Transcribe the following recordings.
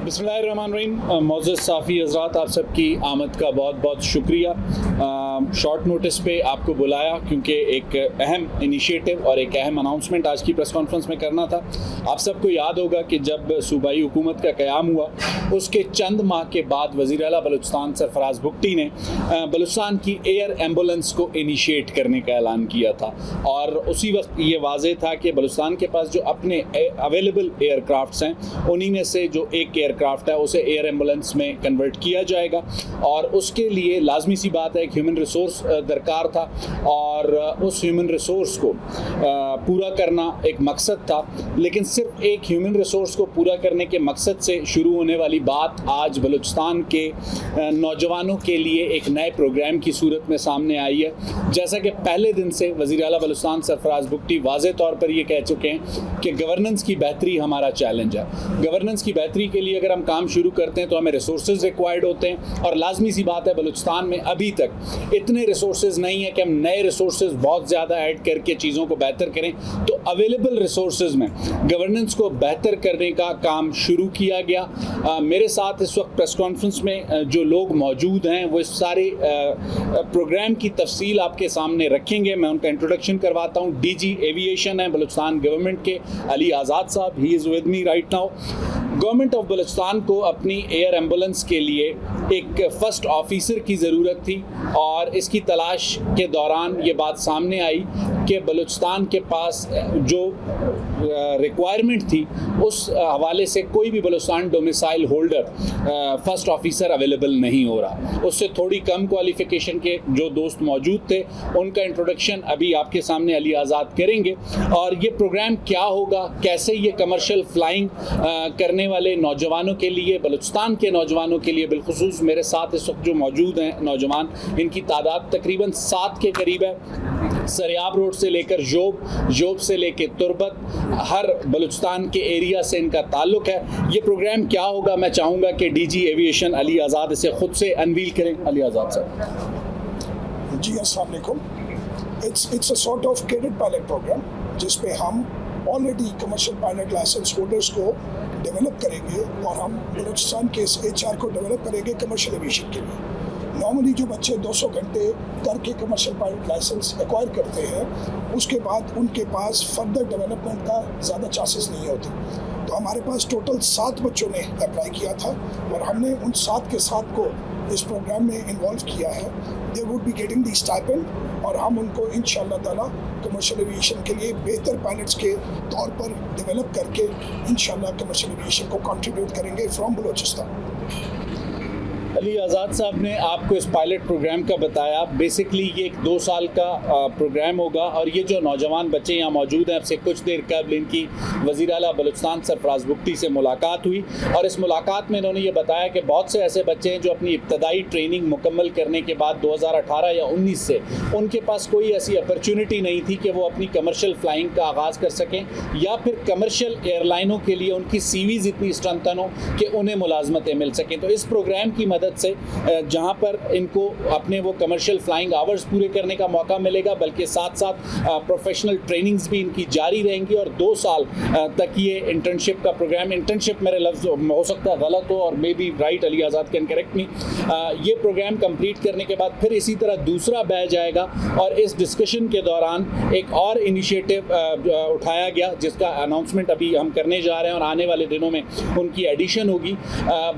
बिस्मिल्लाहिर्रहमानिर्रहीम। मोअज़्ज़ज़ साफ़ी हज़रात, आप सबकी आमद का बहुत बहुत शुक्रिया। शॉर्ट नोटिस पे आपको बुलाया क्योंकि एक अहम इनिशिएटिव और एक अहम अनाउंसमेंट आज की प्रेस कॉन्फ्रेंस में करना था। आप सबको याद होगा कि जब सूबाई हुकूमत का क़याम हुआ उसके चंद माह के बाद वज़ीर आला बलूचिस्तान सरफराज बुगटी ने बलूचिस्तान की एयर एम्बुलेंस को इनिशिएट करने का ऐलान किया था और उसी वक्त ये वाज़ेह था कि बलूचिस्तान के पास जो अपने अवेलेबल एयरक्राफ्ट्स हैं उन्हीं में से जो एक एयरक्राफ्ट है उसे एयर एम्बुलेंस में कन्वर्ट किया जाएगा और उसके लिए लाजमी सी बात है एक ह्यूमन रिसोर्स दरकार था और उस ह्यूमन रिसोर्स को पूरा करना एक मकसद था। लेकिन सिर्फ एक ह्यूमन रिसोर्स को पूरा करने के मकसद से शुरू होने वाली बात आज बलूचिस्तान के नौजवानों के लिए एक नए प्रोग्राम की सूरत में सामने आई है। जैसा कि पहले दिन से वज़ीर आला बलूचिस्तान सरफराज बुगटी वाज़ेह तौर पर ये कह चुके हैं कि गवर्नेंस की बेहतरी हमारा चैलेंज है। गवर्नेंस की बेहतरी के लिए अगर हम काम शुरू करते हैं तो हमें रिसोर्सेज रिक्वायर्ड होते हैं और लाजमी सी बात है बलूचिस्तान में अभी तक इतने रिसोर्सेज नहीं है कि हम नए रिसोर्सेज बहुत ज़्यादा ऐड करके चीज़ों को बेहतर करें। तो अवेलेबल रिसोर्सेज में गवर्नेंस को बेहतर करने का काम शुरू किया गया। मेरे साथ इस वक्त प्रेस कॉन्फ्रेंस में जो लोग मौजूद हैं वो इस सारे प्रोग्राम की तफसील आपके सामने रखेंगे। मैं उनका इंट्रोडक्शन करवाता हूँ। डीजी एविएशन है बलूचिस्तान गवर्नमेंट के अली आज़ाद साहब, he is with me right now. Government of Balochistan को अपनी एयर एम्बुलेंस के लिए एक फ़र्स्ट ऑफिसर की ज़रूरत थी और इसकी तलाश के दौरान ये बात सामने आई कि बलूचिस्तान के पास जो रिक्वायरमेंट थी उस हवाले से कोई भी Balochistan domicile holder first officer available नहीं हो रहा। उससे थोड़ी कम क्वालिफ़िकेशन के जो दोस्त मौजूद थे उनका इंट्रोडक्शन अभी आपके सामने अली आज़ाद करेंगे। और ये प्रोग्राम क्या होगा, कैसे ये कमर्शियल फ़्लाइंग करने वाले नौजवानों के लिए, बलूचिस्तान के नौजवानों के लिए बिलखुसूस मेरे साथ इस वक्त जो मौजूद हैं नौजवान, इनकी तादाद तकरीबन 7 के करीब है। सरियाब रोड से लेकर जोब से लेकर तुरबत, हर बलूचिस्तान के एरिया से इनका ताल्लुक है। ये प्रोग्राम क्या होगा, मैं चाहूँगा कि डीजी एविएशन अली आज़ाद इसे खुद से अनवील करें। अली आज़ाद साहब। जी अस्सलाम वालेकुम। It's a sort of cadet pilot programme जिसपे हम already commercial pilot licence holders को डेवलप करेंगे और हम बलूचिस्तान के इस HR को डेवलप करेंगे कमर्शियल एविएशन के लिए। नॉर्मली जो बच्चे 200 घंटे करके कमर्शियल पायलट लाइसेंस एक्वायर करते हैं उसके बाद उनके पास फर्दर डेवलपमेंट का ज़्यादा चांसेस नहीं होते। तो हमारे पास टोटल 7 बच्चों ने अप्लाई किया था और हमने उन 7 के 7 को इस प्रोग्राम में इन्वॉल्व किया है। They would be getting the stipend और हम उनको इंशाअल्लाह ताला कमर्शियल एविएशन के लिए बेहतर पायलट्स के तौर पर डेवलप करके इंशाअल्लाह कमर्शियल एविएशन को कंट्रीब्यूट करेंगे फ्रॉम बलूचिस्तान। अली आज़ाद साहब ने आपको इस पायलट प्रोग्राम का बताया। बेसिकली ये एक 2 साल का प्रोग्राम होगा और ये जो नौजवान बच्चे यहाँ मौजूद हैं, अब से कुछ देर कबल इनकी वज़ीर आला बलूचिस्तान सरफराज बुगटी से मुलाकात हुई और इस मुलाकात में इन्होंने ये बताया कि बहुत से ऐसे बच्चे हैं जो अपनी इब्तदाई ट्रेनिंग मुकम्मल करने के बाद 2018 या 19 से उनके पास कोई ऐसी अपॉर्चुनिटी नहीं थी कि वो अपनी कमर्शियल फ़्लाइंग का आगाज़ कर सकें या फिर कमर्शियल एयरलाइनों के लिए उनकी CVs इतनी स्ट्रेंथन हो कि उन्हें मुलाजमतें मिल सकें। तो इस प्रोग्राम की मदद से जहां पर इनको अपने वो कमर्शियल फ्लाइंग आवर्स पूरे करने का मौका मिलेगा, बल्कि साथ साथ प्रोफेशनल ट्रेनिंग्स भी इनकी जारी रहेंगी और 2 साल तक ये इंटर्नशिप का प्रोग्राम, इंटर्नशिप मेरे लफ्ज़ हो सकता है गलत हो और may be right, Ali Azad can correct मी, ये प्रोग्राम कंप्लीट करने के बाद फिर इसी तरह दूसरा बैच आएगा और इस डिस्कशन के दौरान एक और इनिशिएटिव उठाया गया जिसका अनाउंसमेंट अभी हम करने जा रहे हैं और आने वाले दिनों में उनकी एडिशन होगी।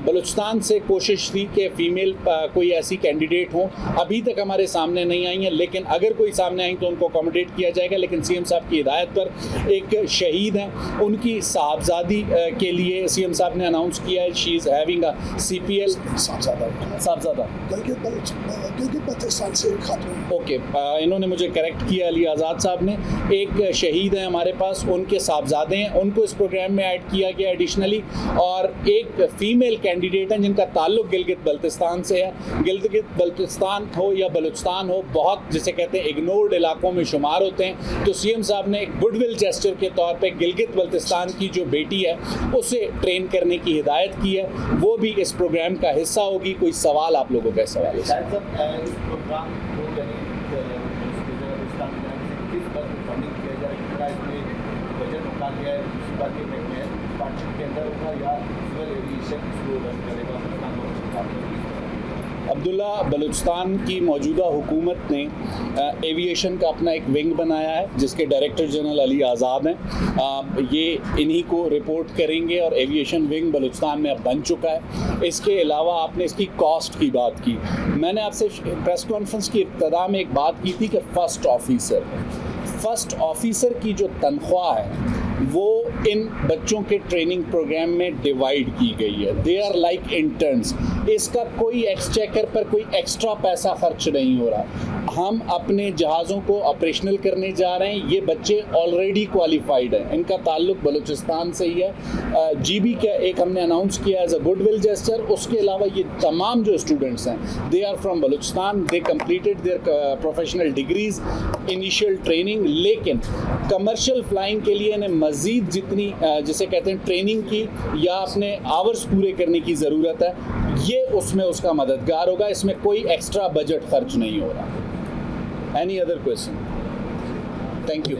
बलूचिस्तान से कोशिश थी कि फीमेल कोई ऐसी कैंडिडेट हो, अभी तक हमारे सामने नहीं आई हैं, लेकिन अगर कोई सामने आई तो उनको अकोमोडेट किया जाएगा। लेकिन CM साहब की हिदायत पर एक शहीद हैं, उनकी साहबजादी के लिए CM साहब ने अनाउंस किया है she is having a CPL Sahabzada Gilgit Baltistan से खातून। ओके, इन्होंने मुझे करेक्ट किया अली आज़ाद साहब ने। एक शहीद हैं हमारे पास, उनके साहबजादे हैं, उनको इस प्रोग्राम में ऐड किया गया एडिशनली और एक फ़ीमेल कैंडिडेट हैं जिनका ताल्लुक गिलगित बल्तिस्तान से है। गिलगित बल्तिस्तान हो या बलूचिस्तान हो, बहुत जिसे कहते हैं इग्नोर्ड इलाकों में शुमार होते हैं। तो CM साहब ने एक गुडविल जेस्चर के तौर पे गिलगित बल्तिस्तान की जो बेटी है उसे ट्रेन करने की हिदायत की है, वो भी इस प्रोग्राम का हिस्सा होगी। कोई सवाल आप लोगों का सवाल है? عبداللہ بلوچستان کی موجودہ حکومت نے ایویشن کا اپنا ایک ونگ بنایا ہے جس کے ڈائریکٹر جنرل علی آزاد ہیں. یہ انہی کو رپورٹ کریں گے اور ایویشن ونگ بلوچستان میں اب بن چکا ہے. اس کے علاوہ آپ نے اس کی کاسٹ کی بات کی. میں نے آپ سے پریس کانفرنس کی ابتدا میں ایک بات کی تھی کہ فرسٹ آفیسر کی جو تنخواہ ہے وہ ان بچوں کے ٹریننگ پروگرام میں ڈیوائیڈ کی گئی ہے. They are like entrance. اس کا کوئی ایکسچیکر پر کوئی ایکسٹرا پیسہ خرچ نہیں ہو رہا. ہم اپنے جہازوں کو آپریشنل کرنے جا رہے ہیں. یہ بچے آلریڈی کوالیفائڈ ہیں, ان کا تعلق بلوچستان سے ہی ہے. جی بی کا ایک ہم نے اناؤنس کیا as a good will gesture. اس کے علاوہ یہ تمام جو اسٹوڈنٹس ہیں they are from Balochistan. They completed their professional degrees, initial training. لیکن کمرشل فلائنگ کے لیے انہیں مزید جتنی جسے کہتے ہیں ٹریننگ کی یا اپنے آورس پورے کرنے کی ضرورت ہے, یہ اس میں اس کا مددگار ہوگا. اس میں کوئی ایکسٹرا بجٹ خرچ نہیں ہو رہا. Any other question? Thank you.